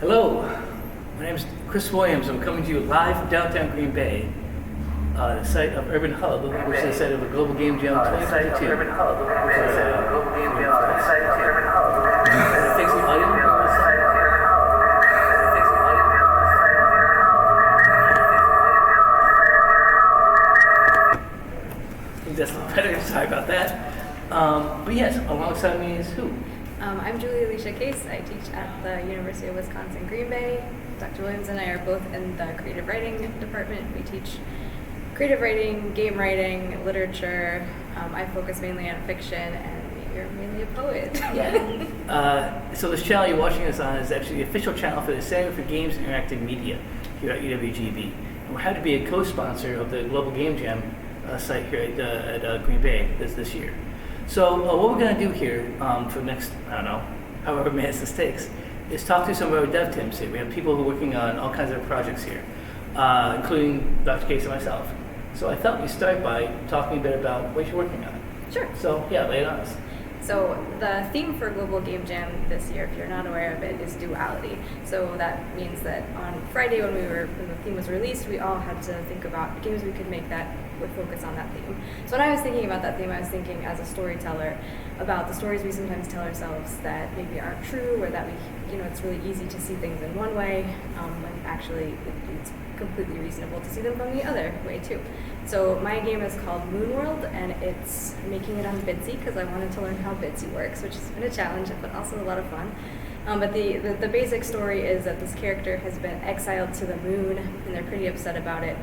Hello, my name is Chris Williams. I'm coming to you live from downtown Green Bay, the site of Urban Hub, which is the site of a Global Game Jam 2022. Take some audio. I think that's better. Sorry about that. But yes, alongside me is who? I'm Juli Case. I teach at the University of Wisconsin Green Bay. Dr. Williams and I are both in the creative writing department. We teach creative writing, game writing, literature. I focus mainly on fiction, and you're mainly a poet. Yeah. So this channel you're watching us on is actually the official channel for the Center for Games and Interactive Media here at UWGB. And we're happy to be a co-sponsor of the Global Game Jam site here at Green Bay this year. So what we're going to do here for the next, however minutes this takes, is talk to some of our dev teams here. We have people who are working on all kinds of projects here, including Dr. Case and myself. So I thought we'd start by talking a bit about what you're working on. Sure. So yeah, lay it on us. So the theme for Global Game Jam this year, if you're not aware of it, is duality. So that means that on Friday when the theme was released, we all had to think about games we could make that would focus on that theme. So when I was thinking about that theme, I was thinking as a storyteller about the stories we sometimes tell ourselves that maybe aren't true, or that it's really easy to see things in one way, when actually it's completely reasonable to see them from the other way too. So my game is called Moon World, and it's making it on Bitsy because I wanted to learn how Bitsy works, which has been a challenge, but also a lot of fun. But the basic story is that this character has been exiled to the moon, and they're pretty upset about it.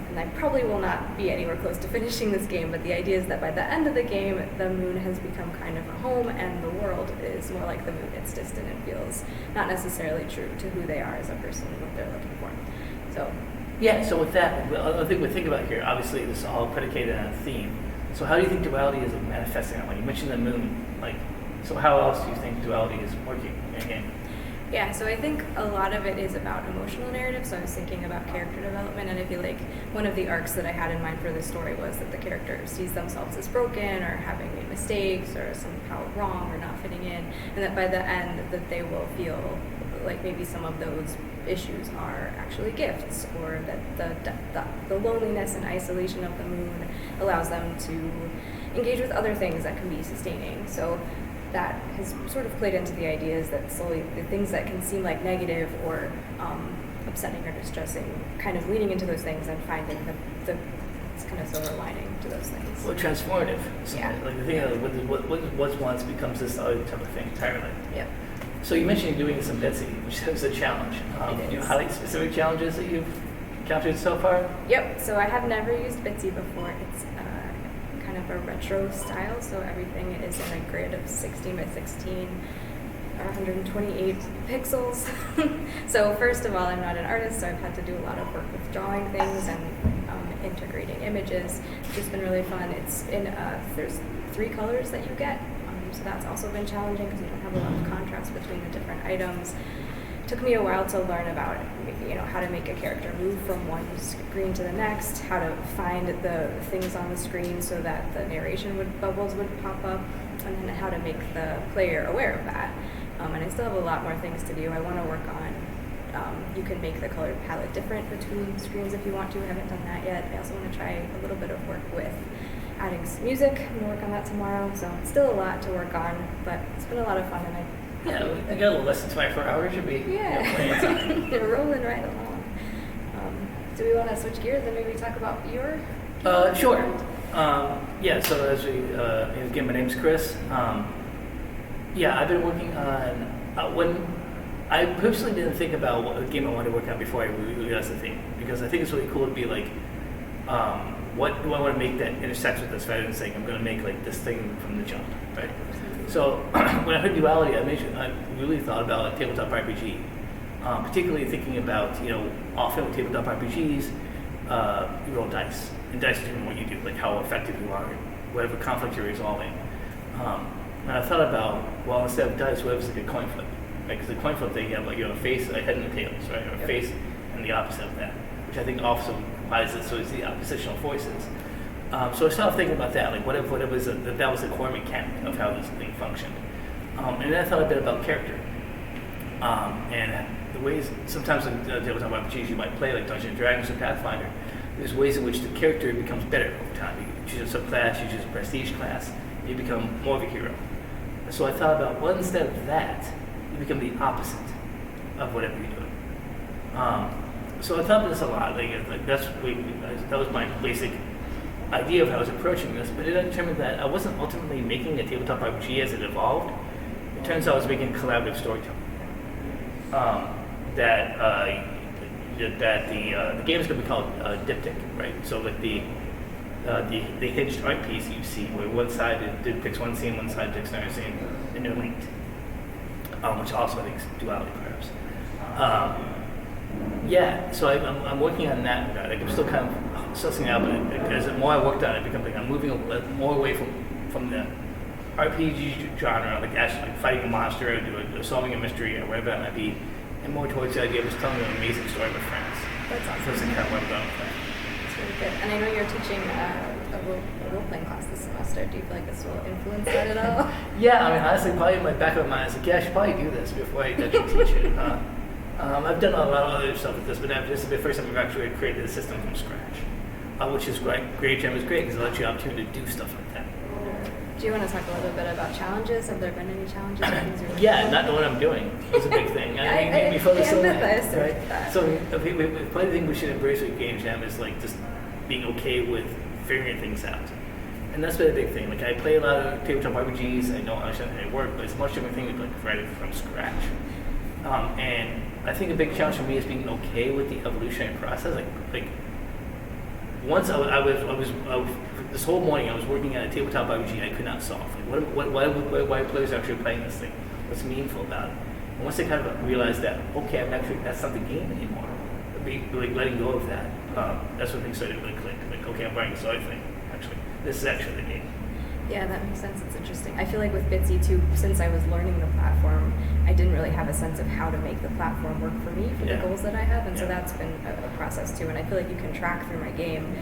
And I probably will not be anywhere close to finishing this game, but the idea is that by the end of the game, the moon has become kind of a home, and the world is more like the moon. It's distant and feels not necessarily true to who they are as a person and what they're looking for. So. Yeah, so with that, I think we think about here, obviously this is all predicated on a theme. So how do you think duality is manifesting that way? You mentioned the moon, so how else do you think duality is working in your game? Yeah, so I think a lot of it is about emotional narrative. So I was thinking about character development, and I feel like one of the arcs that I had in mind for this story was that the character sees themselves as broken or having made mistakes or somehow wrong or not fitting in, and that by the end that they will feel like maybe some of those issues are actually gifts, or that the loneliness and isolation of the moon allows them to engage with other things that can be sustaining. So that has sort of played into the ideas that slowly the things that can seem like negative or upsetting or distressing, kind of leaning into those things and finding the kind of silver lining to those things. Well, transformative. So yeah. Like the thing of what was once becomes this other type of thing entirely. Yep. So you mentioned you're doing some Bitsy, which is a challenge. Can you highlight specific challenges that you've encountered so far? Yep. So I have never used Bitsy before. It's kind of a retro style, so everything is in a grid of 16 by 16, or 128 pixels. So first of all, I'm not an artist, so I've had to do a lot of work with drawing things and integrating images, which has been really fun. It's in there's 3 colors that you get, so that's also been challenging because you don't have a lot of contrast between the different items. It took me a while to learn about how to make a character move from one screen to the next, how to find the things on the screen so that the narration bubbles would pop up, and then how to make the player aware of that. And I still have a lot more things to do. I want to work on, you can make the color palette different between screens if you want to. I haven't done that yet. I also want to try a little bit of work with adding some music. I'm going to work on that tomorrow, so it's still a lot to work on, but it's been a lot of fun, and you got a little less than 24 hours, should be. Yeah. You're rolling right along. Do we want to switch gears and maybe talk about your? Sure. So as again, my name's Chris. I've been working on when I personally didn't think about what game I wanted to work on before I realized the theme, because I think it's really cool to be like, what do I want to make that intersects with this, rather than saying I'm going to make like this thing from the jump, right? So when I heard duality, I really thought about a tabletop RPG, particularly thinking about, often with tabletop RPGs, you roll dice, and dice determine what you do, like how effective you are, whatever conflict you're resolving. And I thought about, well, instead of dice, what if it's like a coin flip, right? Because the coin flip thing, you have a face, a head, and the tails, right? Or a face and the opposite of that, which I think also applies it, so it's the oppositional forces. So I started thinking about that, like what if that was the core mechanic of how this thing functioned. And then I thought a bit about character. And the ways, sometimes in tabletop RPGs you might play like Dungeons & Dragons or Pathfinder, there's ways in which the character becomes better over time. You choose a subclass, you choose a prestige class, you become more of a hero. So I thought about, well, instead of that, you become the opposite of whatever you're doing. So I thought about this a lot. That was my basic idea of how I was approaching this, but it determined that I wasn't ultimately making a tabletop RPG as it evolved. It turns out I was making collaborative storytelling. The game is going to be called diptych, right? So like the hinged art piece you see, where one side depicts one scene, one side depicts another scene, and they're linked, which also I think is duality, perhaps. So I'm working on that. Like I'm still kind of sussing out, but as the more I worked on it, I'm moving more away from the RPG genre, like actually like fighting a monster or solving a mystery or whatever that might be, and more towards the idea of just telling an amazing story with friends. That's awesome. That's kind of what I'm going with that. That's really good. And I know you're teaching a role-playing class this semester. Do you feel like this will influence that at all? Yeah, I mean, honestly, probably in my back of my mind, I was like, yeah, I should probably do this before I actually teach it. I've done a lot of other stuff with this, but this is the first time I've actually created a system from scratch, which is great. Great Jam is great because it lets you the opportunity to do stuff like that. Do you want to talk a little bit about challenges? Have there been any challenges? Or things you're Not knowing what I'm doing is a big thing. We focus on that, right? So probably the thing we should embrace with Game Jam is like just being okay with figuring things out. And that's been a big thing. Like I play a lot of tabletop RPGs. I don't understand how they work, but it's a much different thing to like write it from scratch. And I think a big challenge for me is being okay with the evolutionary process. Like once I was this whole morning I was working on a tabletop RPG I could not solve. Like why are players actually playing this thing? What's meaningful about it? And once they kind of realized that, okay, that's not the game anymore. Like letting go of that. That's when things started to really click. Like, okay, I'm writing this other thing. Actually, this is actually the game. Yeah, that makes sense. It's interesting. I feel like with Bitsy too, since I was learning the platform, I didn't really have a sense of how to make the platform work for me for the goals that I have, and so that's been a process too. And I feel like you can track through my game,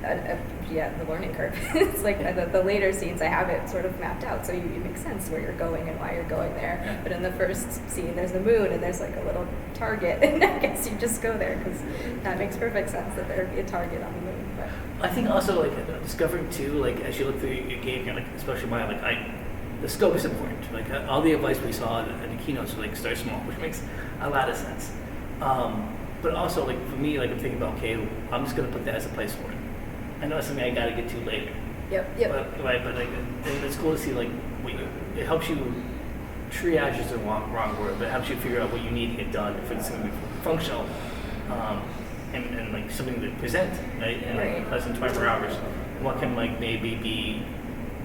the learning curve. It's like the later scenes I have it sort of mapped out, so you make sense where you're going and why you're going there. Yeah. But in the first scene, there's the moon and there's like a little target, and I guess you just go there because that makes perfect sense that there would be a target on the moon. But I think also like discovering too, like as you look through your game, like especially mine, the scope is important. Like all the advice we saw in the keynotes, like start small, which makes a lot of sense. But also like for me, like I'm thinking about, okay, I'm just gonna put that as a placeholder. I know it's something I gotta get to later. Yep. But like it's cool to see like it helps you triage is the wrong word, but it helps you figure out what you need to get done for this thing to be functional. And like something to present, right? In like less than 24 hours. And what can like maybe be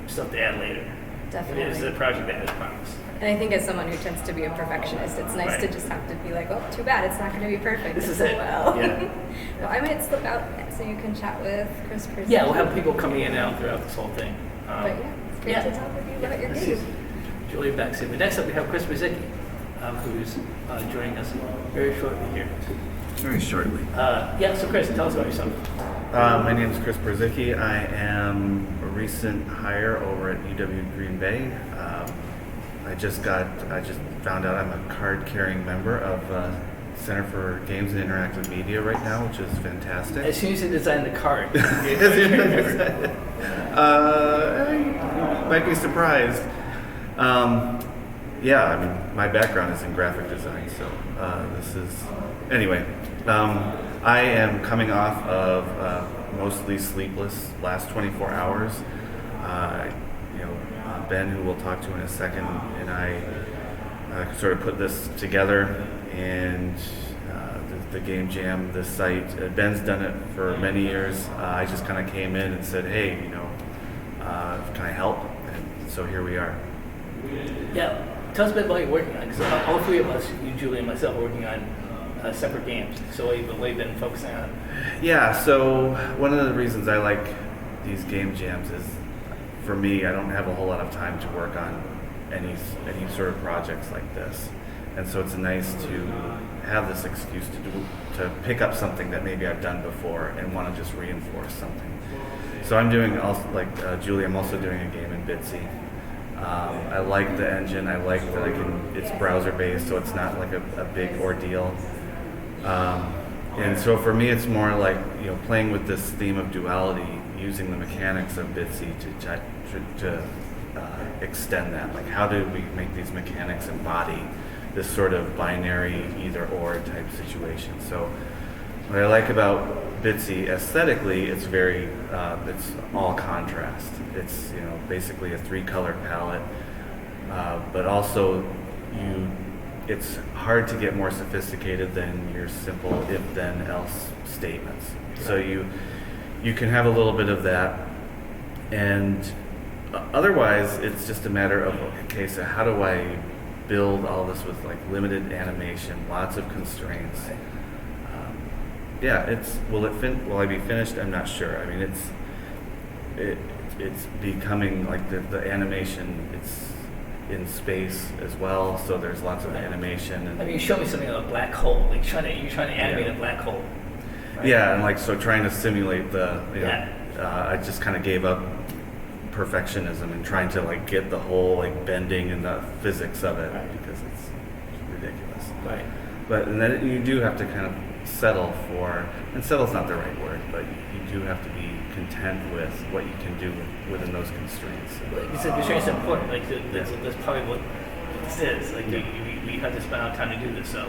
stuff to add later. Definitely. It is a project that has promise. And I think as someone who tends to be a perfectionist, it's nice to just have to be like, oh, too bad, it's not going to be perfect. This is it. Well. Yeah. Well, I might slip out so you can chat with Kris Purzycki. Yeah, we'll have people coming in and out throughout this whole thing. But it's great to talk with you about your game. Julie back soon. But next up we have Kris Purzycki, who's joining us very shortly here. Very shortly. So Kris, tell us about yourself. My name is Kris Purzycki. I am a recent hire over at UW Green Bay. I just found out I'm a card-carrying member of Center for Games and Interactive Media right now, which is fantastic. As soon as you design the card, you might be surprised. I mean, my background is in graphic design, so anyway. I am coming off of mostly sleepless last 24 hours. Ben, who we'll talk to in a second, and I sort of put this together, and the Game Jam, this site. Ben's done it for many years. I just kind of came in and said, hey, can I help? And so here we are. Yeah, tell us a bit about your working on, because all three of us, you, Julie, and myself, are working on separate games. So what have you been focusing on? Yeah, so one of the reasons I like these Game Jams is, for me, I don't have a whole lot of time to work on any sort of projects like this, and so it's nice to have this excuse to pick up something that maybe I've done before and want to just reinforce something. So I'm doing also, like Julie, I'm also doing a game in Bitsy, I like the engine. I like that it's browser based, so it's not like a big ordeal. And so for me, it's more like, playing with this theme of duality, using the mechanics of Bitsy to extend that. Like, how do we make these mechanics embody this sort of binary either or type situation? So what I like about Bitsy aesthetically, it's it's all contrast. It's basically a 3-color palette, but also it's hard to get more sophisticated than your simple if-then-else statements. So you can have a little bit of that, and otherwise it's just a matter of, okay, so how do I build all this with like limited animation, lots of constraints? Will I be finished? I'm not sure. I mean, it's becoming like the animation. It's in space as well, so there's lots of animation. And, I mean, you showed me something of a black hole. Like you're trying to animate a black hole. Right? Yeah, and like so trying to simulate I just kind of gave up perfectionism and trying to like get the whole like bending and the physics of it, because it's ridiculous. Right. But and then you do have to kind of settle's not the right word, but you do have to be content with what you can do within those constraints. Like you said, constraints are important. Like that's probably what this is. Like we have to spend our time to do this. So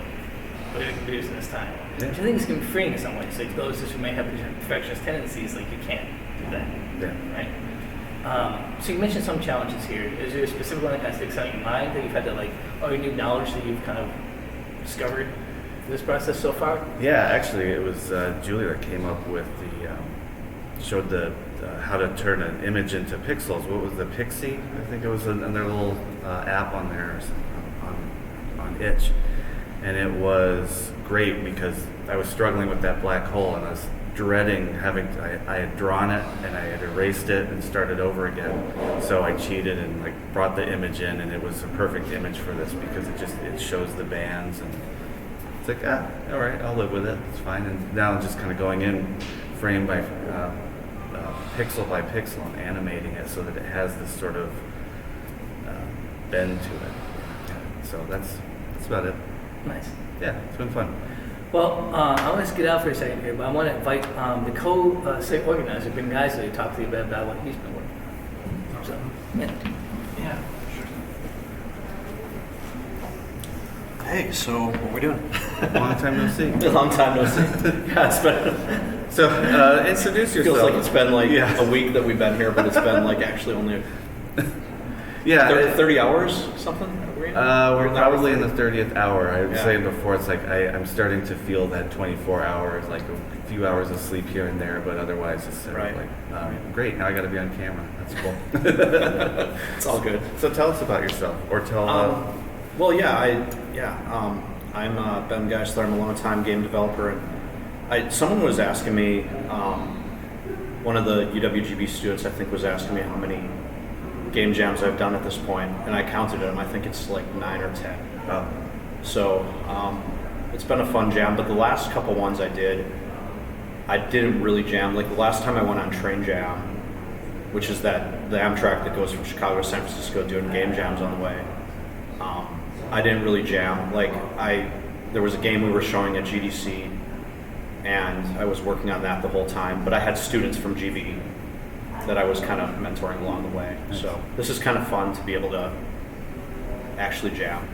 what are we going to do in this time? Yeah. Which I think is going to be freeing in some ways. Like those who may have perfectionist tendencies, like you can't do that. Yeah. Right. So you mentioned some challenges here. Is there a specific one that kind of sticks out in your mind that you've had to or new knowledge that you've kind of discovered through this process so far? Yeah, actually, it was Juli that came up with showed the how to turn an image into pixels. What was the Pixie? I think it was another little app on there on Itch, and it was great because I was struggling with that black hole and I was dreading I had drawn it and I had erased it and started over again. So I cheated and brought the image in, and it was a perfect image for this because it shows the bands, and it's like, all right, I'll live with it. It's fine. And now I'm just kind of going in frame by pixel by pixel and animating it so that it has this sort of bend to it. So that's about it. Nice. Yeah, it's been fun. Well, I want to get out for a second here, but I want to invite the co-site organizer, Ben Geisley, to talk to you about what he's been working on. So, yeah, sure. Hey, so what are we doing? Long time no see. A long time no see. Yeah, it's been. So, introduce yourself. Feels like it's been a week that we've been here, but it's been actually only 30 hours, something? We're probably in the 30th hour. I was saying before, it's I'm starting to feel that 24 hours, like a few hours of sleep here and there, but otherwise it's great, now I got to be on camera. That's cool. It's all good. So tell us about yourself, or tell... I'm Ben Geisler. I'm a long-time game developer, and someone was asking me, one of the UWGB students, I think, was asking me how many game jams I've done at this point, and I counted them. I think it's 9 or 10. Oh. So it's been a fun jam, but the last couple ones I didn't really jam. The last time I went on Train Jam, which is the Amtrak that goes from Chicago to San Francisco doing game jams on the way, I didn't really jam. There was a game we were showing at GDC, and I was working on that the whole time, but I had students from GV that I was kind of mentoring along the way. So this is kind of fun to be able to actually jam.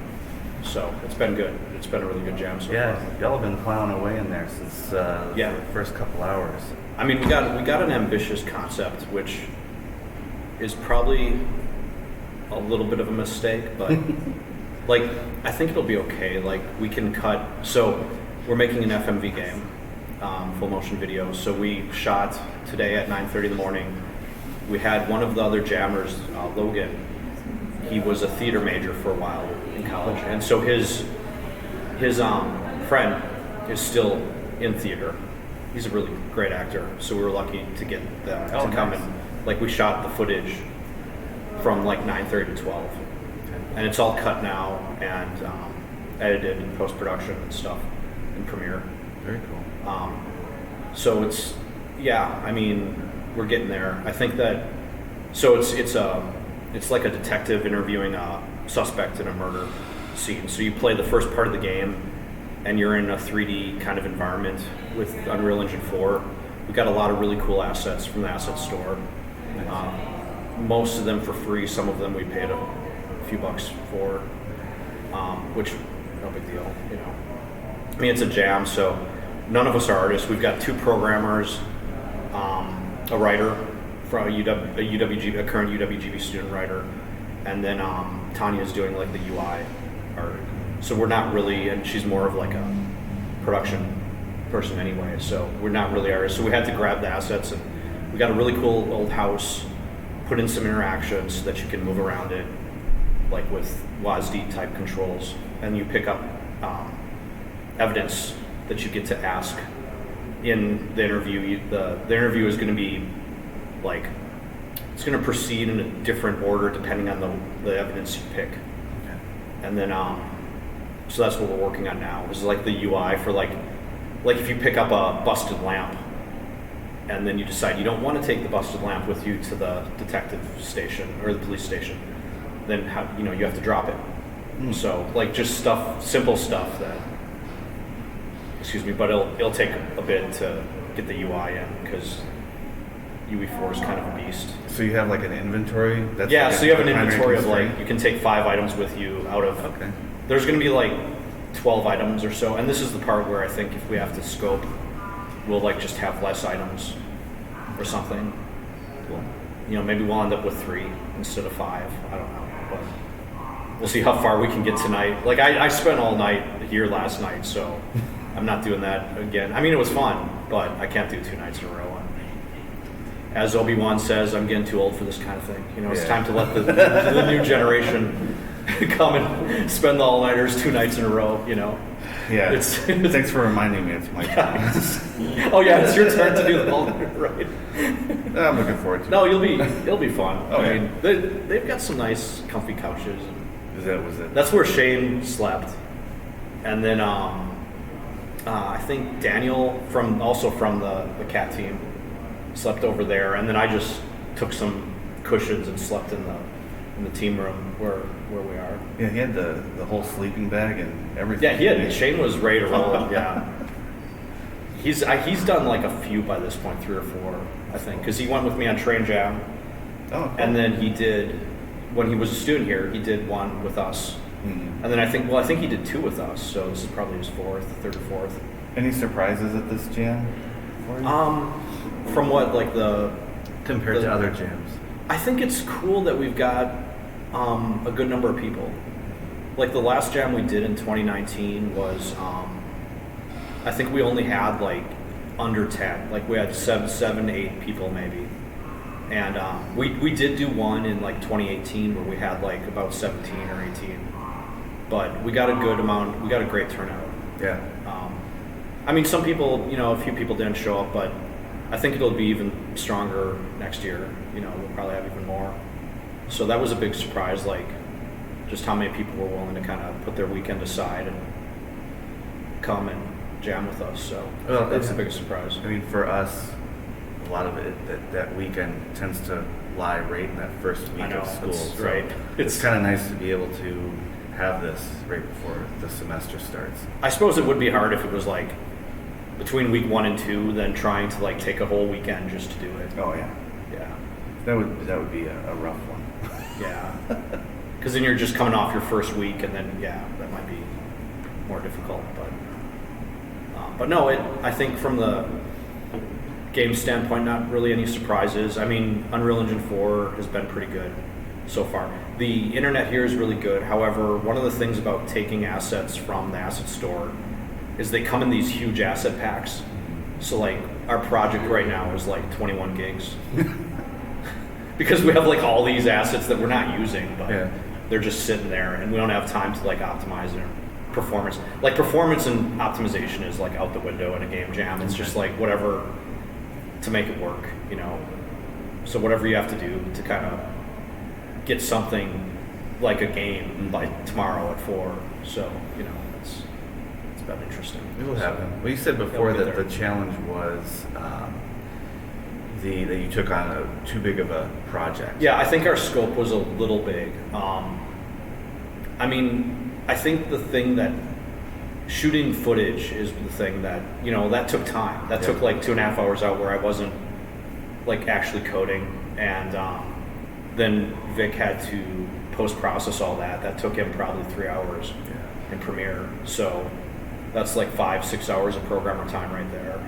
So it's been good. It's been a really good jam so far. Yeah, y'all have been plowing away in there since the first couple hours. I mean, we got an ambitious concept, which is probably a little bit of a mistake, but I think it'll be okay. We can cut. So we're making an FMV game, full motion video. So we shot today at 9:30 in the morning. We had one of the other jammers, Logan. He was a theater major for a while in college, and so his friend is still in theater. He's a really great actor, so we were lucky to get them to come and we shot the footage from 9:30 to 12, and it's all cut now and edited in post production and stuff in Premiere. Very cool. So it's I mean, we're getting there. I think that it's it's like a detective interviewing a suspect in a murder scene. So you play the first part of the game, and you're in a 3D kind of environment with Unreal Engine 4. We got a lot of really cool assets from the asset store. Most of them for free. Some of them we paid a few bucks for, which no big deal, you know. I mean, it's a jam, so none of us are artists. We've got 2 programmers, a writer from a current UWGB student writer, and then Tanya's doing like the UI art. So we're not really, and she's more of like a production person anyway, so we're not really artists. So we had to grab the assets, and we got a really cool old house, put in some interactions so that you can move around it, like with WASD type controls, and you pick up evidence that you get to ask in the interview. The interview is going to be like, it's going to proceed in a different order depending on the evidence you pick. Okay. And then so that's what we're working on now. This is like the UI for like if you pick up a busted lamp and then you decide you don't want to take the busted lamp with you to the detective station or the police station, then you have to drop it. So like just simple stuff that, but it'll take a bit to get the UI in because UE4 is kind of a beast. So you have like an inventory? So you have an inventory of like, you can take 5 items with you out of, okay. There's going to be like 12 items or so, and this is the part where I think if we have to scope, we'll like just have less items or something. Cool. You know, maybe we'll end up with 3 instead of 5. I don't know, but we'll see how far we can get tonight. Like I spent all night here last night, so I'm not doing that again. I mean, it was fun, but I can't do 2 nights in a row. And as Obi-Wan says, I'm getting too old for this kind of thing. You know, it's time to let the new generation come and spend the all-nighters 2 nights in a row, you know. Yeah. Thanks for reminding me it's my turn. Oh yeah, it's your turn to do the all-nighter, right? I'm looking forward to it. No, it'll be fun. Oh, I mean, they've got some nice, comfy couches. Was it? That's where Shane slept, and then I think Daniel from the cat team slept over there, and then I just took some cushions and slept in the team room where we are. Yeah, he had the whole sleeping bag and everything. Yeah, he had. Shane was ready to roll. Yeah. He's done like a few by this point, 3 or 4, I think, because he went with me on Train Jam. Oh, cool. And then he did, when he was a student here, he did 1 with us. Mm-hmm. And then I think he did 2 with us, so this is probably his 3rd or 4th. Any surprises at this jam for you? From what, like compared to other jams? I think it's cool that we've got a good number of people. Like the last jam we did in 2019 was, I think we only had like under 10. Like we had 7, 8 people maybe. And we did do one in like 2018 where we had like about 17 or 18. But we got a good amount, we got a great turnout. Yeah. I mean, some people, a few people didn't show up, but I think it'll be even stronger next year. We'll probably have even more. So that was a big surprise, like just how many people were willing to kind of put their weekend aside and come and jam with us. So that's the biggest surprise. I mean, for us, a lot of it, that weekend tends to lie right in that first week of school. So right. It's kind of nice to be able to have this right before the semester starts. I suppose it would be hard if it was like between week 1 and 2, then trying to like take a whole weekend just to do it. Oh yeah. Yeah. That would be a rough one. Yeah. Because then you're just coming off your first week, and then that might be more difficult. But no, I think from the game standpoint, not really any surprises. I mean, Unreal Engine 4 has been pretty good so far. The internet here is really good. However, one of the things about taking assets from the asset store is they come in these huge asset packs. So like our project right now is like 21 gigs. Because we have like all these assets that we're not using, but they're just sitting there and we don't have time to like optimize their performance. Like performance and optimization is like out the window in a game jam. It's just like whatever to make it work, So whatever you have to do to kind of get something like a game by tomorrow at 4. So, it's been interesting. It'll happen. Well, you said before that the challenge was that you took on too big of a project? Yeah, I think our scope was a little big. I mean, I think the thing that shooting footage is the thing that, that took time. That took like 2.5 hours out where I wasn't like actually coding. And then Vic had to post-process all that. That took him probably 3 hours in Premiere. So that's like 5-6 hours of programmer time right there.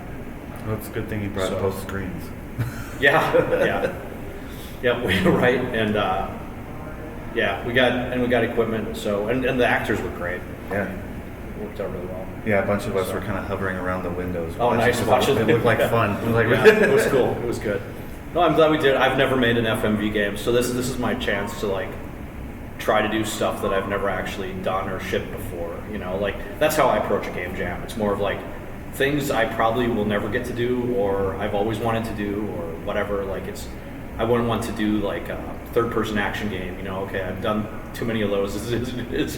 Well, it's a good thing you brought both screens. Yeah. Right. And we got equipment. So and the actors were great. Yeah. It worked out really well. Yeah, a bunch of us were kind of hovering around the windows. Oh, nice. Watching it looked like fun. It was it was cool. It was good. No, I'm glad we did. I've never made an FMV game, so this is my chance to like try to do stuff that I've never actually done or shipped before. Like that's how I approach a game jam. It's more of like things I probably will never get to do, or I've always wanted to do, or whatever. Like I wouldn't want to do like a third-person action game. Okay, I've done too many of those. It's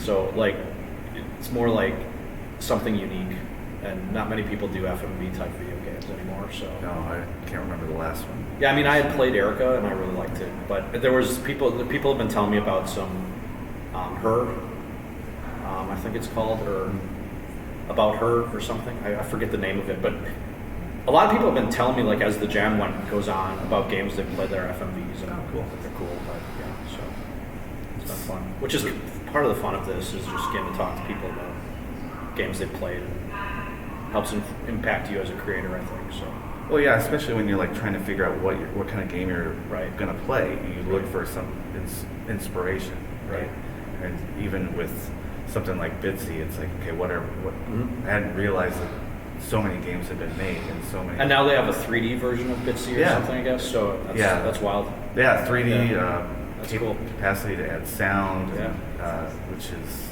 so like it's more like something unique, and not many people do FMV type video games anymore. So no, I can't remember the last one. Yeah, I mean, I had played Erica and I really liked it, but there was people have been telling me about some Her, I think it's called, or About Her or something. I forget the name of it, but a lot of people have been telling me like as the jam goes on about games they've played their FMVs and cool. They're cool, but yeah, so it's been fun. Which is part of the fun of this is just getting to talk to people about games they've played and helps impact you as a creator, I think. So. Well, yeah, especially when you're like trying to figure out what kind of game you're going to play. You look for some inspiration, right? And even with something like Bitsy, it's like, okay, I hadn't realized that so many games have been made and so many. And now they have a 3D version of Bitsy or something, I guess. So that's wild. Yeah, 3D. That's cool. Capacity to add sound, which is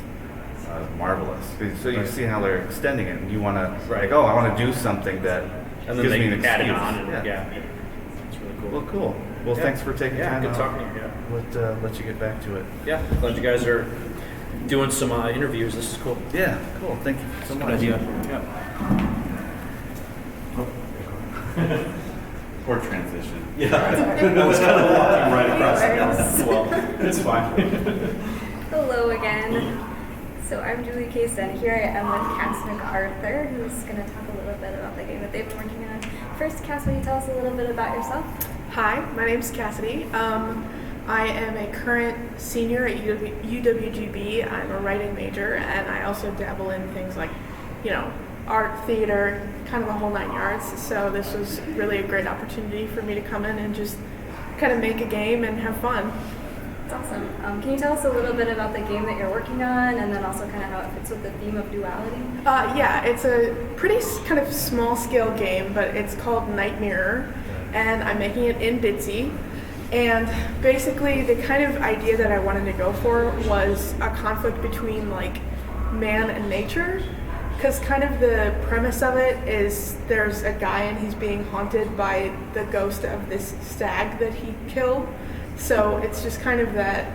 marvelous. So you see how they're extending it, and you want to I want to do something that and then gives they me an add excuse. it on. And it's really cool. Well, cool. Well, thanks for taking time. Good talking to you. Yeah. Let you get back to it. Yeah, glad you guys are doing some interviews. This is cool. Yeah, cool. Thank you so much. Good idea. Yeah. Poor transition. Yeah, I was kind of walking right across the well, it's fine. Hello again. So I'm Juli Case, and here I am with Cass MacArthur, who's going to talk a little bit about the game that they've been working on. First, Cass, will you tell us a little bit about yourself? Hi, my name's Cassidy. I am a current senior at UWGB. I'm a writing major, and I also dabble in things like, art, theater, kind of a whole 9 yards. So this was really a great opportunity for me to come in and just kind of make a game and have fun. That's awesome. Can you tell us a little bit about the game that you're working on, and then also kind of how it fits with the theme of duality? Yeah, it's a pretty kind of small-scale game, but it's called Night Mirror, and I'm making it in Bitsy. And basically, the kind of idea that I wanted to go for was a conflict between like man and nature. Because kind of the premise of it is there's a guy and he's being haunted by the ghost of this stag that he killed. So it's just kind of that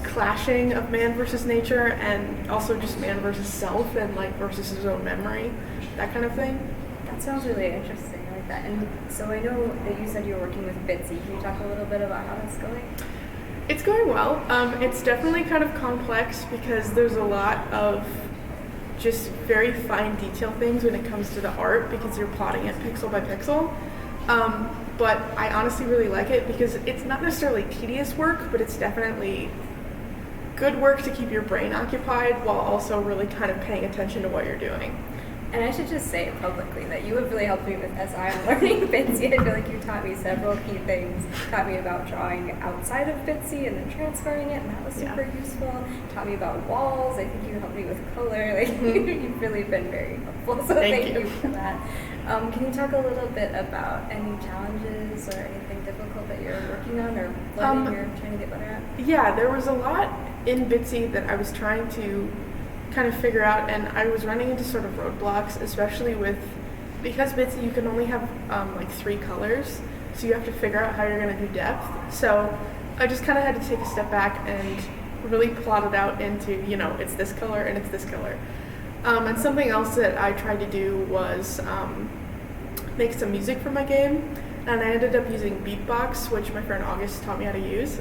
clashing of man versus nature, and also just man versus self and like versus his own memory, that kind of thing. That sounds really interesting. I like that. And so I know that you said you were working with Bitsy. Can you talk a little bit about how that's going? It's going well. It's definitely kind of complex because there's a lot of just very fine detail things when it comes to the art because you're plotting it pixel by pixel. But I honestly really like it because it's not necessarily tedious work, but it's definitely good work to keep your brain occupied while also really kind of paying attention to what you're doing. And I should just say publicly that you have really helped me with as I'm learning Bitsy. I feel like you taught me several key things. Taught me about drawing outside of Bitsy and then transferring it, and that was super useful. Taught me about walls. I think you helped me with color. Like you've really been very helpful. So thank you for that. Can you talk a little bit about any challenges or anything difficult that you're working on or learning you're trying to get better at? Yeah, there was a lot in Bitsy that I was trying to kind of figure out, and I was running into sort of roadblocks, especially because Bitsy you can only have like 3 colors, so you have to figure out how you're going to do depth. So I just kind of had to take a step back and really plot it out into, it's this color and it's this color. And something else that I tried to do was make some music for my game. and I ended up using Beatbox, which my friend August taught me how to use.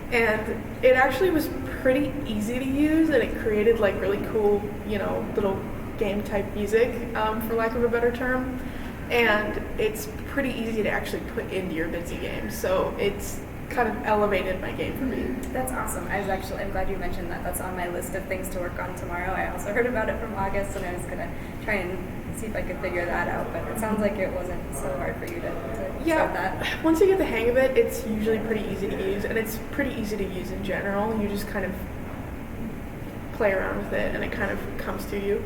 And it actually was pretty easy to use, and it created like really cool, little game type music, for lack of a better term. And it's pretty easy to actually put into your Bitsy game, so it's kind of elevated my game for me. That's awesome. I'm glad you mentioned that. That's on my list of things to work on tomorrow. I also heard about it from August, and I was gonna try and see if I could figure that out, but it sounds like it wasn't so hard for you to start that. Once you get the hang of it, it's usually pretty easy to use, and it's pretty easy to use in general. You just kind of play around with it, and it kind of comes to you.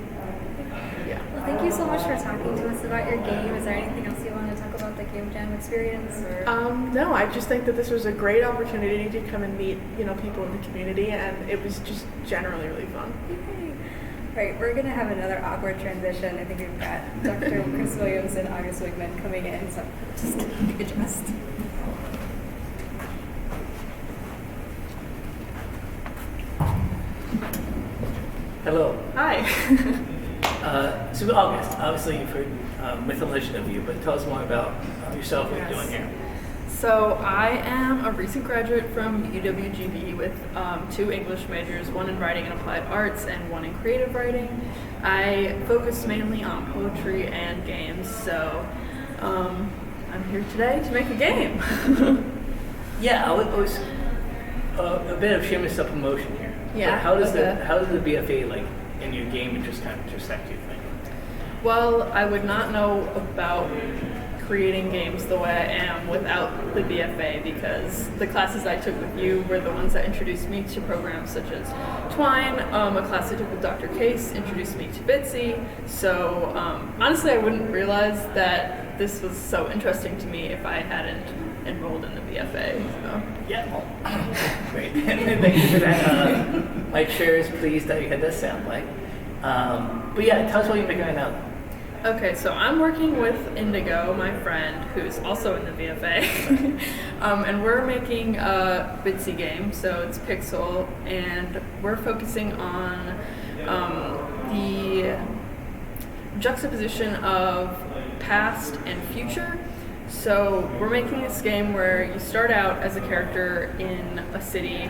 Yeah. Well, thank you so much for talking to us about your game. Is there anything else you want to talk about the Game Jam experience? Or? No, I just think that this was a great opportunity to come and meet, people in the community, and it was just generally really fun. Yay. Right, we're going to have another awkward transition. I think we've got Dr. Chris Williams and August Wigman coming in, so just adjust. Hello. Hi. So August, obviously you've heard myth and legend of you, but tell us more about yourself, what you're doing here. So I am a recent graduate from UWGB with 2 English majors, one in writing and applied arts and one in creative writing. I focus mainly on poetry and games, so I'm here today to make a game. Yeah, I was a bit of shameless self-promotion here. Yeah. But how does the BFA in your game just kind of intersect, you think? Well, I would not know about creating games the way I am without the BFA, because the classes I took with you were the ones that introduced me to programs such as Twine. A class I took with Dr. Case introduced me to Bitsy. So honestly, I wouldn't realize that this was so interesting to me if I hadn't enrolled in the BFA. So. Yeah, well, great. Thank you for that. My chair is pleased that you had that soundbite. But yeah, tell us what you're making right now. Okay, so I'm working with Indigo, my friend, who's also in the VFA, and we're making a Bitsy game, so it's pixel, and we're focusing on the juxtaposition of past and future. So we're making this game where you start out as a character in a city,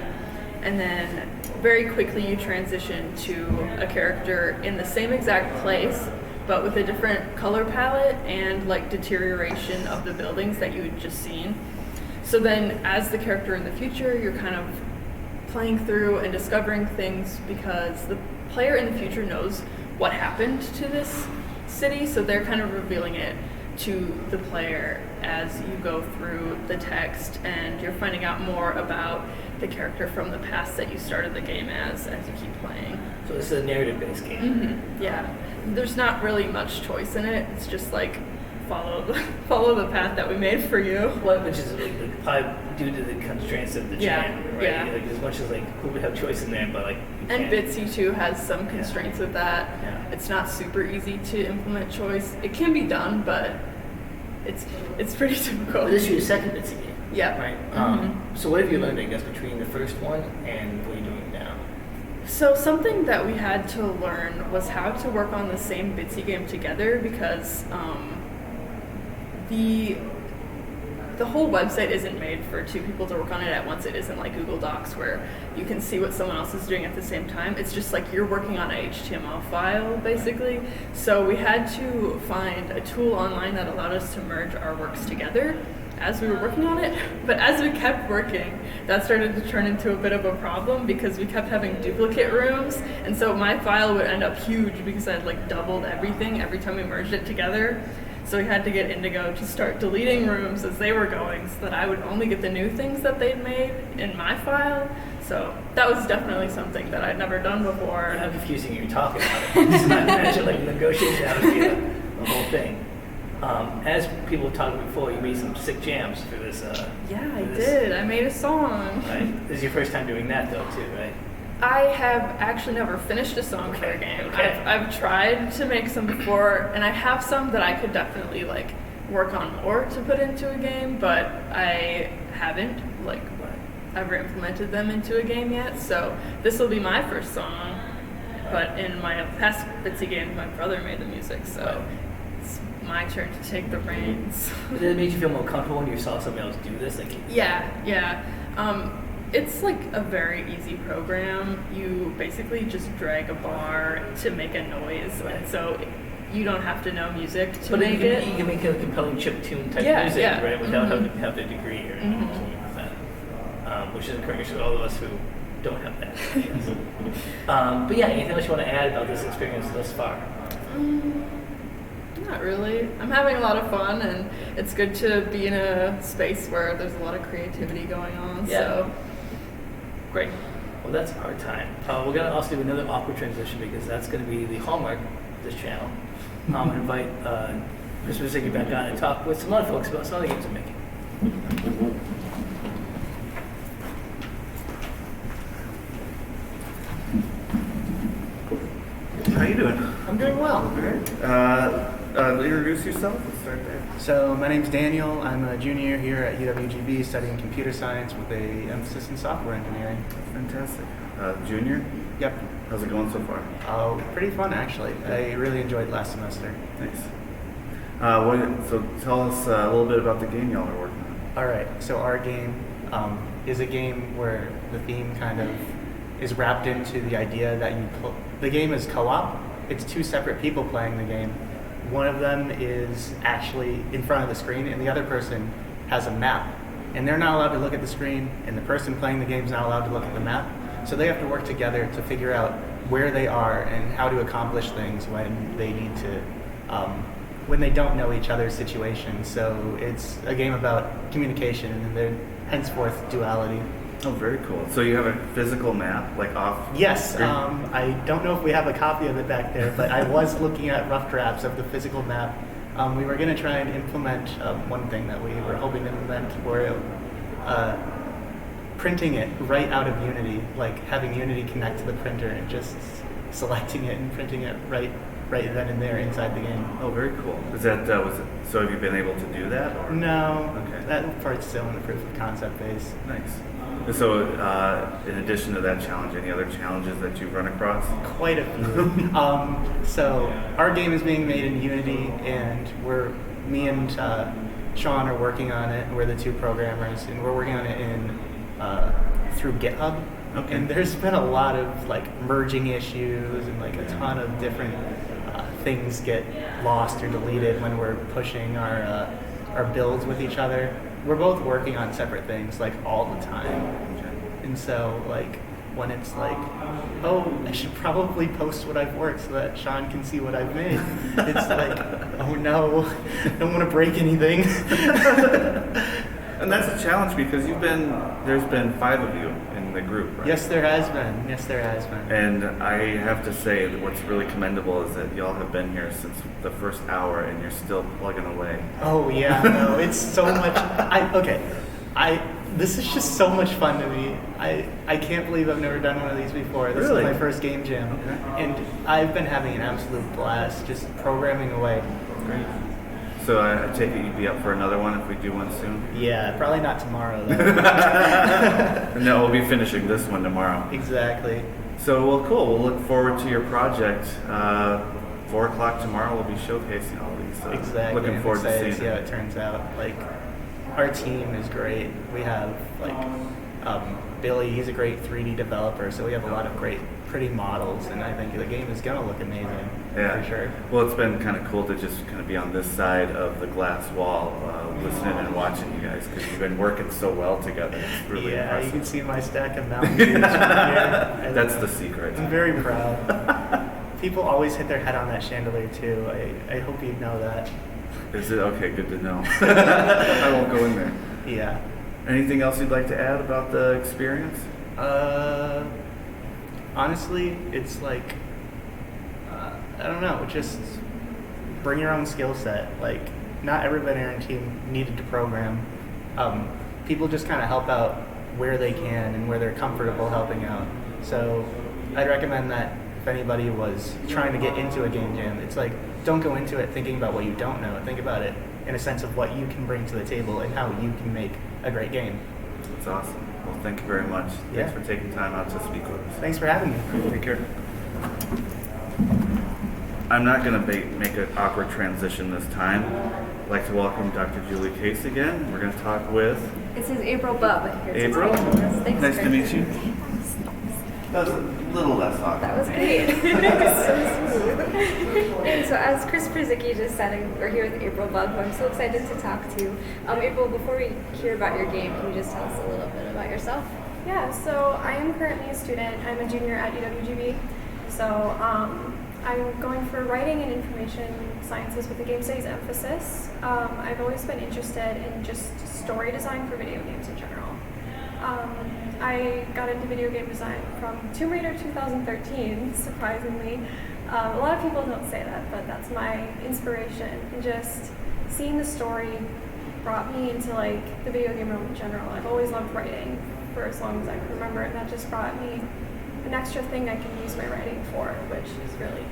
and then very quickly you transition to a character in the same exact place, but with a different color palette and deterioration of the buildings that you had just seen. So then as the character in the future, you're kind of playing through and discovering things because the player in the future knows what happened to this city, so they're kind of revealing it to the player as you go through the text, and you're finding out more about the character from the past that you started the game as you keep playing. So this is a narrative-based game. Mm-hmm. Yeah. There's not really much choice in it. It's just follow the path that we made for you. Which is probably due to the constraints of the jam, right? Yeah. As much as who would have choice in there, but you and can't. Bitsy too has some constraints with that. Yeah. It's not super easy to implement choice. It can be done, but it's pretty difficult. But this is your second Bitsy game. Yeah. Right. Mm-hmm. So what have you learned, I guess, between the first one and what you're doing now? So something that we had to learn was how to work on the same Bitsy game together, because the whole website isn't made for 2 people to work on it at once. It isn't like Google Docs where you can see what someone else is doing at the same time. It's just you're working on an HTML file, basically. So we had to find a tool online that allowed us to merge our works together as we were working on it. But as we kept working, that started to turn into a bit of a problem because we kept having duplicate rooms, and so my file would end up huge because I'd doubled everything every time we merged it together. So we had to get Indigo to start deleting rooms as they were going so that I would only get the new things that they'd made in my file. So that was definitely something that I'd never done before. How confusing you're talking about it. Just imagine negotiating that would be the whole thing. As people have talked before, you made some sick jams for this. Yeah, I did. I made a song. Right. This is your first time doing that, though, too, right? I have actually never finished a song for a game. Okay. I've tried to make some before, and I have some that I could definitely work on more to put into a game, but I haven't ever implemented them into a game yet. So this will be my first song, but in my past Bitsy games, my brother made the music, so it's my turn to take the reins. Did it make you feel more comfortable when you saw somebody else do this? Like, Yeah. It's like a very easy program. You basically just drag a bar to make a noise, and so you don't have to know music to make it. You can make a compelling chiptune type Yeah, music, yeah. right? Without Mhm. having to have the degree or something like that. Which is encouraging to all of us who don't have that. But yeah, anything else you want to add about this experience thus far? Not really. I'm having a lot of fun, and it's good to be in a space where there's a lot of creativity going on. Yeah. So great. Well, that's our time. We're going to also do another awkward transition because that's going to be the hallmark of this channel. And invite Kris Purzycki back on and talk with some other folks about some other games they're making. How you doing? I'm doing well. Introduce yourself. Let's start there. So my name's Daniel. I'm a junior here at UWGB studying computer science with a emphasis in software engineering. Fantastic. Junior? Yep. How's it going so far? Oh, pretty fun actually. I really enjoyed last semester. Nice. So tell us a little bit about the game y'all are working on. All right. So our game is a game where the theme kind of is wrapped into the idea that the game is co-op. It's two separate people playing the game. One of them is actually in front of the screen, and the other person has a map. And they're not allowed to look at the screen, and the person playing the game is not allowed to look at the map. So they have to work together to figure out where they are and how to accomplish things when they need to, when they don't know each other's situation. So it's a game about communication and then henceforth duality. Oh, very cool. So you have a physical map, like off? Yes, screen? I don't know if we have a copy of it back there, but I was looking at rough drafts of the physical map. We were going to try and implement one thing that we were hoping to implement, where printing it right out of Unity, like having Unity connect to the printer and just selecting it and printing it right then and there inside the game. Oh, very cool. Is that so? Have you been able to do that? Or? No, Okay. that part's still in the proof of concept phase. Nice. And so, in addition to that challenge, any other challenges that you've run across? Quite a few. So our game is being made in Unity, and me and Sean are working on it. We're the two programmers, and we're working on it through GitHub. Okay. And there's been a lot of like merging issues, and like a ton of different things get lost or deleted when we're pushing our builds with each other. We're both working on separate things like all the time, and so like when it's like, oh, I should probably post what I've worked so that Sean can see what I've made. It's like, oh no, I don't want to break anything. And that's a challenge because there's been 5 of you in the group, right? Yes, there has been. And I have to say that what's really commendable is that y'all have been here since the first hour and you're still plugging away. Oh yeah, no, it's so much. This is just so much fun to me. I can't believe I've never done one of these before. This Really? is my first game jam, and I've been having an absolute blast just programming away. Great. So I take it you'd be up for another one if we do one soon? Yeah, probably not tomorrow though. No, we'll be finishing this one tomorrow. Exactly. So, well, cool. We'll look forward to your project. 4 o'clock tomorrow, we'll be showcasing all these. So Exactly. Looking I'm forward to excited seeing see how it. it turns out. Like, our team is great. We have like Billy. He's a great 3D developer, so we have a lot of great, pretty models, and I think the game is gonna look amazing. Yeah. For sure. Well, it's been kind of cool to just kind of be on this side of the glass wall, listening and watching you guys because you've been working so well together. It's really Yeah, you impressive. can see my stack of Mountain Dews from here. That's the secret. I'm very proud. People always hit their head on that chandelier too. I hope you know that. Is it okay? Good to know. I won't go in there. Yeah. Anything else you'd like to add about the experience? Honestly, it's like, I don't know, just bring your own skill set. Like, not everybody on your team needed to program. People just kind of help out where they can and where they're comfortable helping out. So I'd recommend that if anybody was trying to get into a game jam, it's like, don't go into it thinking about what you don't know. Think about it in a sense of what you can bring to the table and how you can make a great game. That's awesome. Well, thank you very much. Yeah. Thanks for taking time out to speak with us. Thanks for having me. Take care. I'm not going to make an awkward transition this time. I'd like to welcome Dr. Juli Case again. We're going to talk with This is April Bubb. Here to April. talk with us. Thanks, Nice to Kris. meet you. That was a little less awkward. That was great. So smooth. And so as Kris Purzycki just said, we're here with April Bubb, who I'm so excited to talk to. April, before we hear about your game, can you just tell us a little bit about yourself? Yeah, so I am currently a student. I'm a junior at UWGB. So I'm going for writing and information sciences with a game studies emphasis. I've always been interested in just story design for video games in general. I got into video game design from Tomb Raider 2013, surprisingly. A lot of people don't say that, but that's my inspiration. And just seeing the story brought me into like the video game realm in general. I've always loved writing for as long as I can remember, and that just brought me an extra thing I can use my writing for, which is really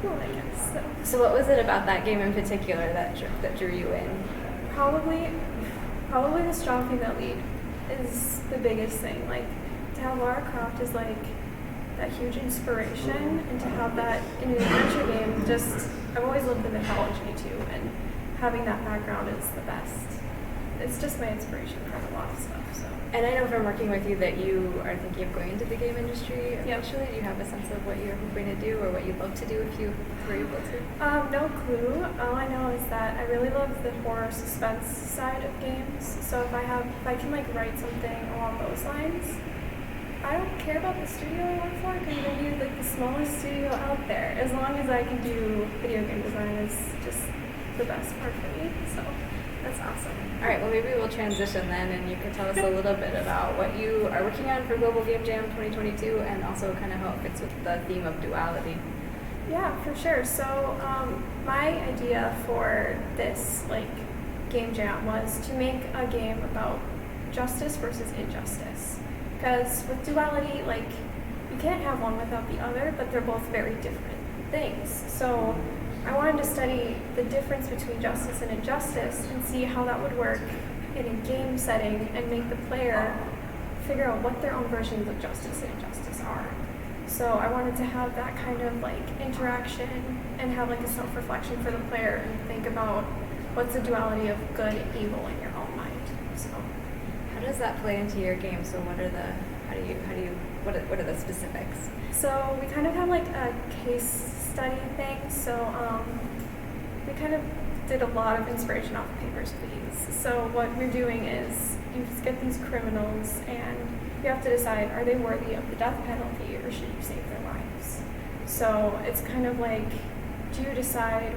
cool, I guess. So what was it about that game in particular that drew you in? Probably the strong female lead is the biggest thing. Like, to have Lara Croft is like that huge inspiration, and to have that in an adventure game, just, I've always loved the mythology too, and having that background is the best. It's just my inspiration for a lot of stuff, so. And I know from working with you that you are thinking of going into the game industry eventually. Do you have a sense of what you're hoping to do or what you'd love to do if you were able to? No clue. All I know is that I really love the horror suspense side of games. So if I can like write something along those lines, I don't care about the studio I work for. I could even be like the smallest studio out there. As long as I can do video game design is just the best part for me. So that's awesome. All right, well, maybe we'll transition then, and you can tell us a little bit about what you are working on for Global Game Jam 2022, and also kind of how it fits with the theme of duality. Yeah, for sure. So my idea for this like game jam was to make a game about justice versus injustice. Because with duality, like, you can't have one without the other, but they're both very different things. So I wanted to study the difference between justice and injustice and see how that would work in a game setting and make the player figure out what their own versions of justice and injustice are. So I wanted to have that kind of like interaction and have like a self-reflection for the player and think about what's the duality of good and evil in your own mind. So how does that play into your game? So what are the specifics? So we kind of have like a case study thing. So we kind of did a lot of inspiration off of Papers, Please. So what we're doing is you just get these criminals and you have to decide, are they worthy of the death penalty or should you save their lives? So it's kind of like, do you decide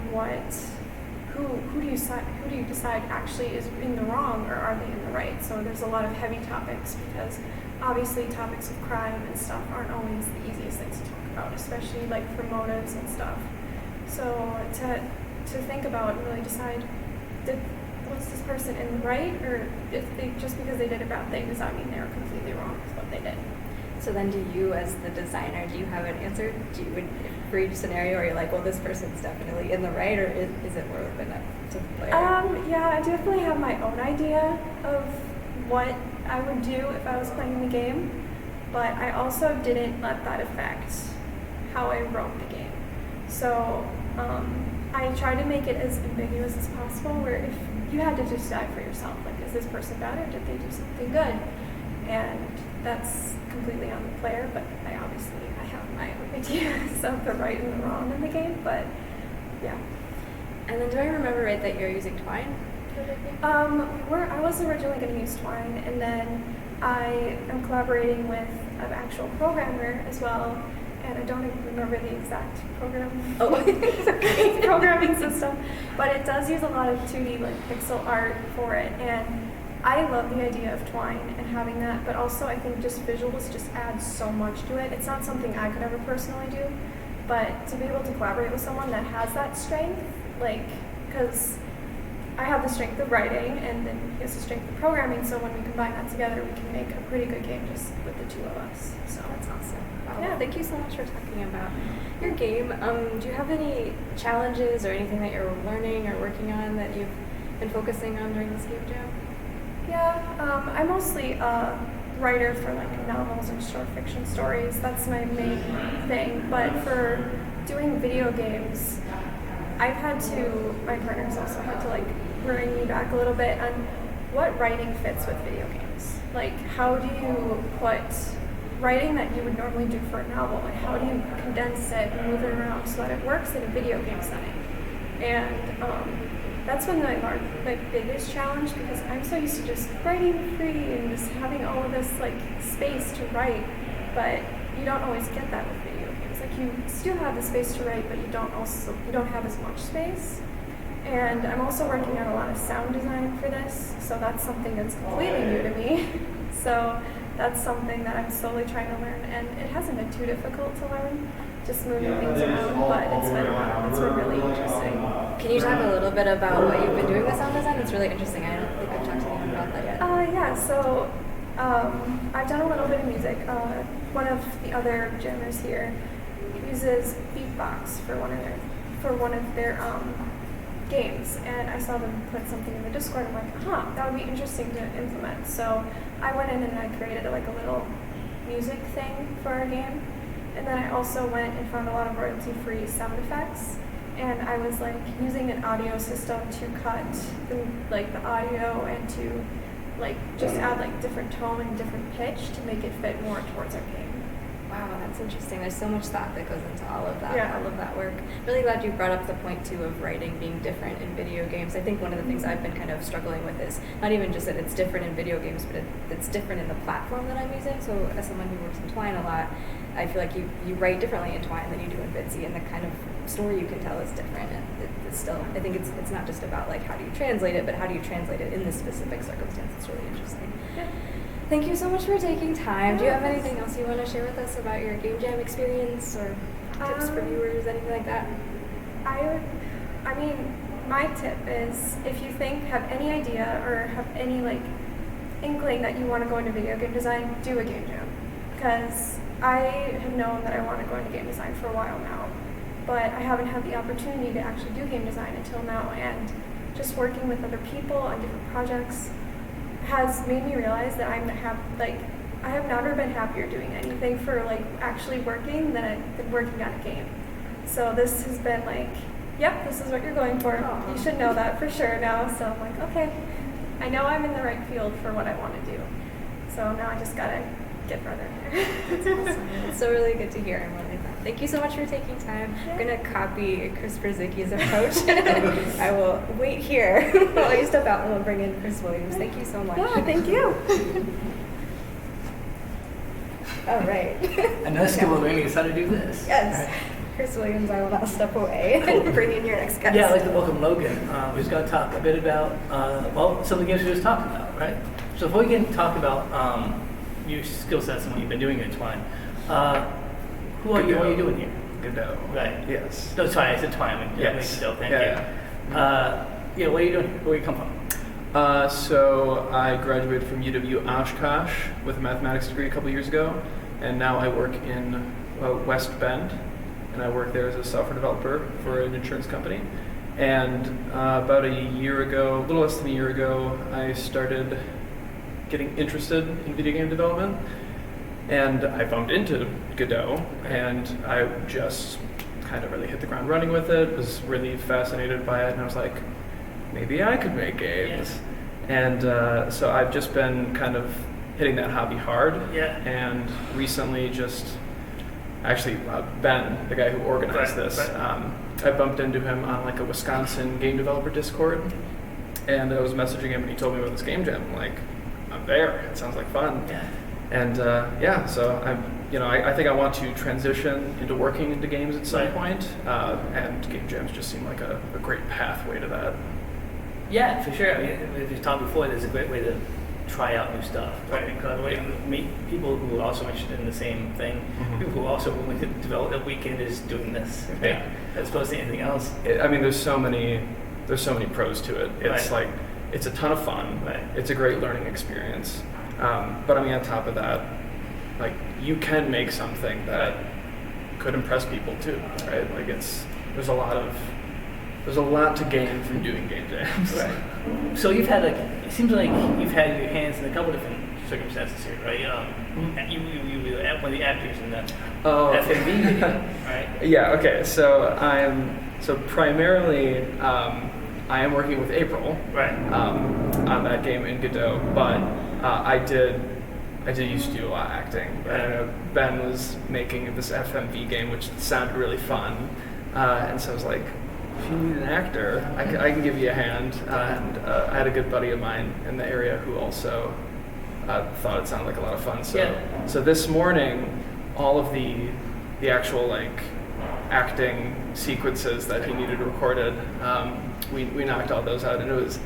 who do you decide actually is in the wrong or are they in the right? So there's a lot of heavy topics because obviously topics of crime and stuff aren't always the easiest things to talk about, especially like for motives and stuff. So to think about and really decide, was this person in the right, or if they just because they did a bad thing, does that mean they were completely wrong with what they did? So then do you, as the designer, do you have an answer? For each scenario, are you like, well, this person's definitely in the right, or is it more open up to the player? Yeah, I definitely have my own idea of what I would do if I was playing the game, but I also didn't let that affect how I wrote the game. So I tried to make it as ambiguous as possible, where if you had to decide for yourself, like, is this person bad or did they do something good? And that's completely on the player, but I have my own ideas of the right and the wrong in the game, but yeah. And then do I remember right that you're using Twine for the game? I was originally going to use Twine, and then I am collaborating with an actual programmer as well, and I don't even remember the exact programming system, but it does use a lot of 2D like pixel art for it, and I love the idea of Twine and having that, but also I think just visuals just add so much to it. It's not something I could ever personally do, but to be able to collaborate with someone that has that strength, like, because I have the strength of writing and then he has the strength of programming, so when we combine that together, we can make a pretty good game just with the two of us. So that's awesome. Wow. Yeah. Thank you so much for talking about your game. Do you have any challenges or anything that you're learning or working on that you've been focusing on during this game jam? Yeah, I'm mostly a writer for like novels and short fiction stories. That's my main thing. But for doing video games, my partner's also had to like bring me back a little bit on what writing fits with video games. Like, how do you put writing that you would normally do for a novel, like how do you condense it and move it around so that it works in a video game setting? And that's been my biggest challenge, because I'm so used to just writing free and just having all of this like space to write, but you don't always get that with video games. Like, you still have the space to write, but you don't have as much space. And I'm also working on a lot of sound design for this, so that's something that's completely new to me. So that's something that I'm slowly trying to learn, and it hasn't been too difficult to learn, just moving things around, but it's been really interesting. Can you talk a little bit about what you've been doing with sound design? It's really interesting. I don't think I've talked to anyone about that yet. Yeah, so I've done a little bit of music. One of the other jammers here uses beatbox for one of their games, and I saw them put something in the Discord. I'm like, that would be interesting to implement. So I went in and I created like a little music thing for our game, and then I also went and found a lot of royalty-free sound effects, and I was like using an audio system to cut the audio and to like just add like different tone and different pitch to make it fit more towards our game. Wow, that's interesting. There's so much thought that goes into all of that, Yeah. all of that work. Really glad you brought up the point too of writing being different in video games. I think one of the things I've been kind of struggling with is not even just that it's different in video games, but it's different in the platform that I'm using. So as someone who works in Twine a lot, I feel like you write differently in Twine than you do in Bitsy, and the kind of story you can tell is different. And it's still, I think it's not just about like how do you translate it, but how do you translate it in this specific circumstance. It's really interesting. Yeah. Thank you so much for taking time. Do you have anything else you want to share with us about your game jam experience or tips for viewers, anything like that? I mean, my tip is if you have any idea or have any like inkling that you want to go into video game design, do a game jam. Because I have known that I want to go into game design for a while now, but I haven't had the opportunity to actually do game design until now, and just working with other people on different projects has made me realize that I have never been happier doing anything for like actually working than I've been working on a game. So this has been like, yep, this is what you're going for. You should know that for sure now. So I'm like, okay, I know I'm in the right field for what I want to do. So now I just gotta get further in there. That's awesome. It's so really good to hear. I'm really glad. Thank you so much for taking time. I'm going to copy Kris Purzycki's approach. I will wait here while you step out, and we'll bring in Chris Williams. Thank you so much. Yeah, thank you. All right. Another skill we're learning is how to do this. Yes. Right. Chris Williams, I will now step away and bring in your next guest. Yeah, I'd like to welcome Logan, who's going to talk a bit about, some of the games we just talked about, right? So before we can talk about your skill sets and what you've been doing in Twine, who are you? What are you doing here? Godot. Right. Yes. No, sorry, I said Twine. Yes. Thank Yeah. you. What are you doing here? Where do you come from? So I graduated from UW Oshkosh with a mathematics degree a couple years ago, and now I work in West Bend, and I work there as a software developer for an insurance company. And about a year ago, a little less than a year ago, I started getting interested in video game development, and I bumped into Godot, and I just kind of really hit the ground running with it, was really fascinated by it, and I was like, maybe I could make games. And so I've just been kind of hitting that hobby hard, and recently actually Ben, the guy who organized this, I bumped into him on like a Wisconsin game developer Discord, and I was messaging him, and he told me about this game jam. I'm like, I'm there. It sounds like fun. Yeah. And so I think I want to transition into working into games at some point, and game jams just seem like a great pathway to that. Yeah, for sure. I mean, as we talked before, there's a great way to try out new stuff. Right? Meet people who are also interested in the same thing. Mm-hmm. People who are also willing to develop a weekend is doing this, right? Yeah. As opposed to anything else. There's so many pros to it. It's like, it's a ton of fun. Right. It's a great learning experience. But on top of that, like, you can make something that could impress people too, right? Like, there's a lot to gain from doing game jams. Right. So it seems like you've had your hands in a couple different circumstances here, right? You one of the actors in that Oh. FMV video, right? Yeah. Okay. So primarily, I am working with April Right. On that game in Godot, but I did used to do a lot of acting. Right. And I know Ben was making this FMV game, which sounded really fun, and so I was like, if you need an actor, I can give you a hand. And I had a good buddy of mine in the area who also thought it sounded like a lot of fun. So Yeah. so this morning, all of the actual like acting sequences that he needed recorded, we knocked all those out, and it was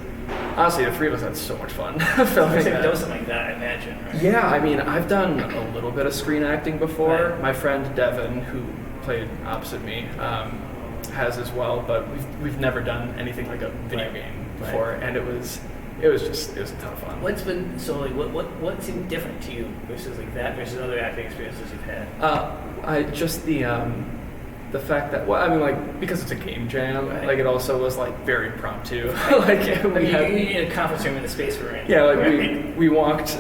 honestly the three of us had so much fun filming Something that. like that, I imagine. Right? Yeah, I mean, I've done a little bit of screen acting before. Right. My friend Devin, who played opposite me, has as well, but we've never done anything like a video Right. game Right. before, and it was a ton of fun. What's been so like what seemed different to you versus like that versus other acting experiences you've had? I just the fact that, well, I mean, like, because it's a game jam, Right. like, it also was like very impromptu. Like, we had in a conference room in the space we're in. yeah, like right? we walked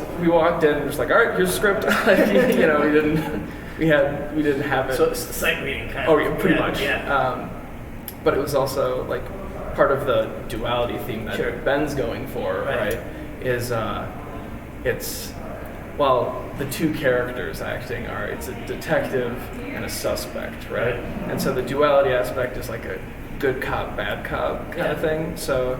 in and just like, all right, here's the script. Like, you know, we didn't have it. So it's sight reading kind of. Oh yeah, pretty much. Yeah. But it was also like part of the duality theme that Sure. Ben's going for, Right. right? Is it's well, the two characters acting it's a detective and a suspect, right? And so the duality aspect is like a good cop, bad cop kind of Yeah. thing. So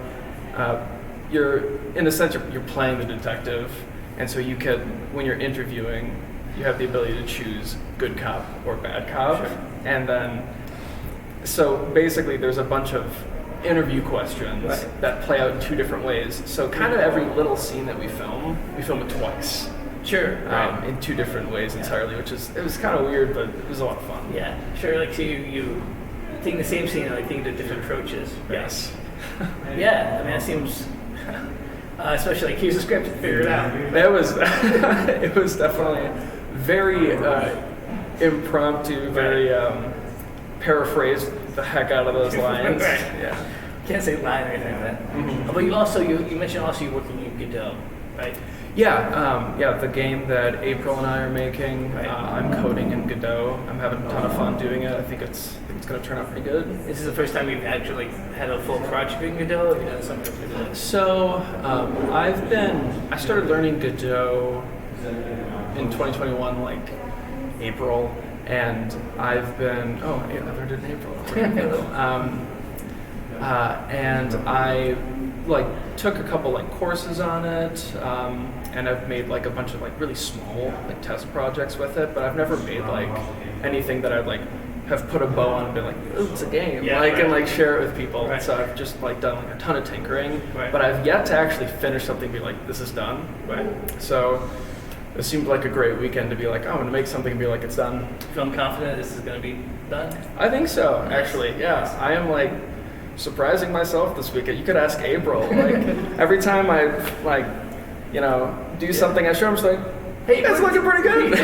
you're in a sense you're playing the detective, and so you could, when you're interviewing, you have the ability to choose good cop or bad cop, Sure. and then so basically there's a bunch of interview questions Right. that play out in two different ways. So kind of every little scene that we film it twice. Sure. Right. In two different ways entirely, which it was kind of weird, but it was a lot of fun. Yeah. Sure. Like so you taking the same scene and like taking the different approaches. Right? Yes. Yeah. I mean that seems. Especially like here's the script, figure it out. It was it was definitely very impromptu, very paraphrased the heck out of those lines. Right. Yeah. Can't say line or anything like that. Mhm. But you also you mentioned also you're working in Godot, right? Yeah, the game that April and I are making, Right. I'm coding in Godot. I'm having a ton of fun doing it. I think it's going to turn out pretty good. This is the first time you've actually had a full project in Godot, or you've done something with Godot? So I started learning Godot in 2021, like April, and I've learned it in April. And I like took a couple like courses on it, and I've made like a bunch of like really small like test projects with it, but I've never made like anything that I'd like have put a bow on and been like, oh, it's a game, Yeah, like right. and like share it with people. Right. So I've just like done like a ton of tinkering, Right. but I've yet to actually finish something and be like, this is done. Right. So it seemed like a great weekend to be like, oh, I'm gonna make something and be like, it's done. Feeling confident this is going to be done? I think so, actually. Yeah, I am like surprising myself this weekend. You could ask April. Like every time I like, do something I show her, I'm just like, Hey, it's looking pretty good.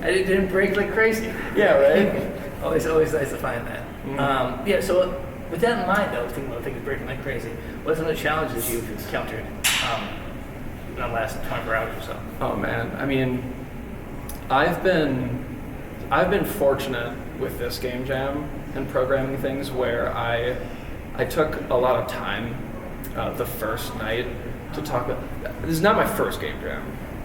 I didn't break like crazy. Yeah, right. Always nice to find that. Mhm. Yeah, so with that in mind, though, thinking about things breaking like crazy, what are some of the challenges you've encountered in the last 24 hours or so? Oh man, I mean, I've been fortunate with this game jam and programming things where I took a lot of time the first night to talk about. This is not my first game jam,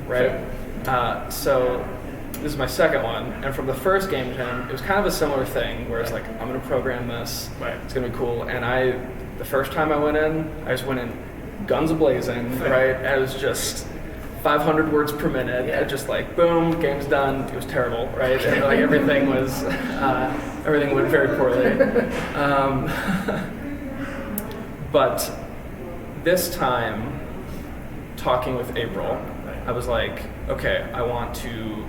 right? So this is my second one, and from the first game jam, it was kind of a similar thing where it's like, I'm gonna program this, Right. it's gonna be cool. And the first time I went in, I just went in guns a-blazing, right? And it was just 500 words per minute. Yeah. Just like, boom, game's done. It was terrible, right? And like everything went very poorly. But this time, talking with April, I was like, okay, I want to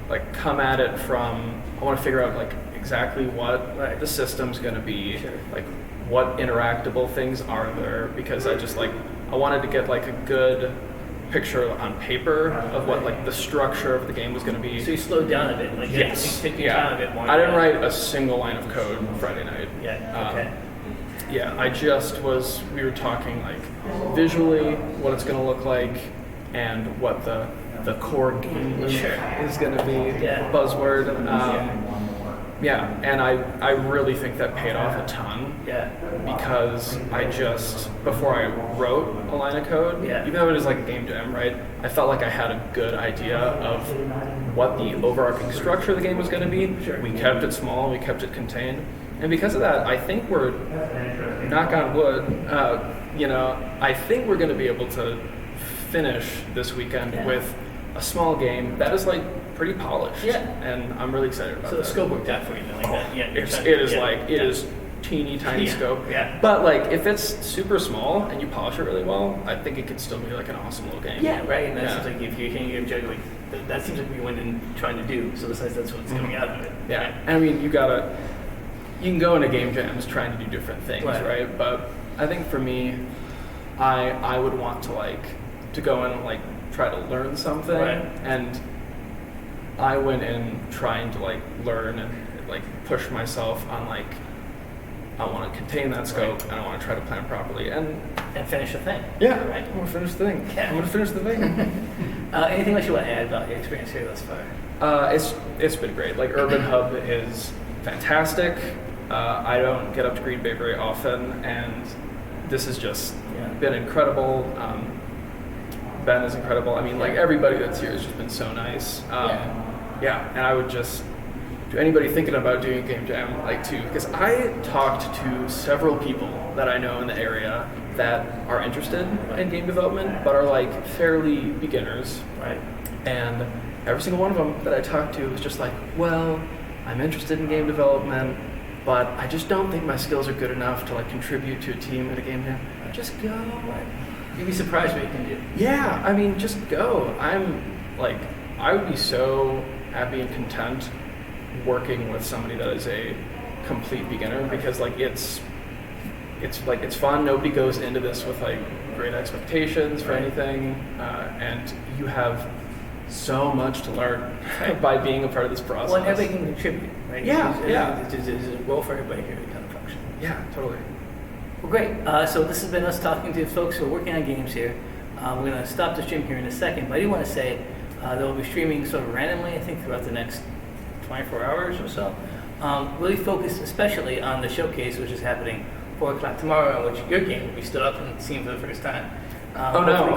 like come at it from, I want to figure out like exactly what Right. the system's going to be, Sure. like what interactable things are there, because I wanted to get like a good picture on paper of what like the structure of the game was going to be. So you slowed down a bit, like Yes. you took your time a bit more. I didn't write a single line of code Friday night. Yeah. Okay. We were talking like visually what it's going to look like and what the the core game loop Sure. is going to be Yeah. buzzword. Yeah, and I really think that paid off a ton. Yeah. Because before I wrote a line of code, even though it was like a game jam, right, I felt like I had a good idea of what the overarching structure of the game was going to be. Sure. We kept it small, we kept it contained. And because of that, I think we're, knock on wood, I think we're going to be able to finish this weekend with a small game that is like pretty polished. Yeah. And I'm really excited about So that. the scope worked out for you, then, like that. Yeah. It is teeny tiny scope. Yeah. But like if it's super small and you polish it really well, I think it could still be like an awesome little game. Yeah, right. And that Yeah. seems like if you can get judge, like that seems like what you went in trying to do. So besides, that's what's coming out of it. Yeah. And I mean, you can go into game jams trying to do different things, right? But I think for me, I would want to go in and like try to learn something. Right. And I went in trying to like learn and like push myself on like I want to contain that scope and I want to try to plan properly and finish the thing. Yeah, Right. I'm gonna finish the thing. Yeah. I'm gonna finish the thing. Anything else you want to add about your experience here thus far? It's been great. Like Urban Hub is fantastic. I don't get up to Green Bay very often, and this has just been incredible. Ben is incredible. I mean, like everybody that's here has just been so nice. And I would just to anybody thinking about doing a game jam, because I talked to several people that I know in the area that are interested in game development, but are like fairly beginners. Right. And every single one of them that I talked to was just like, well, I'm interested in game development, but I just don't think my skills are good enough to like contribute to a team at a game jam. Just go. You'd be surprised what you can do. Yeah, I mean, just go. I would be so happy and content working with somebody that is a complete beginner because it's fun. Nobody goes into this with like great expectations for anything, and you have so much to learn by being a part of this process. Well, and everybody can contribute, right? Yeah. There's a role for everybody here to kind of function. Yeah, totally. Well, great. So this has been us talking to folks who are working on games here. We're going to stop the stream here in a second, but I do want to say that we'll be streaming sort of randomly, I think, throughout the next 24 hours or so. Really focused especially on the showcase, which is happening 4 o'clock tomorrow, in which your game will be stood up and seen for the first time. Oh, no.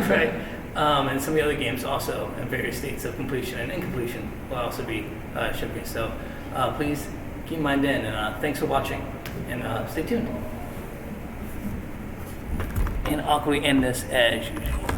Right. And some of the other games also in various states of completion and incompletion will also be showcased. So please keep in mind then, and thanks for watching, and stay tuned. And awkwardly end this as usual.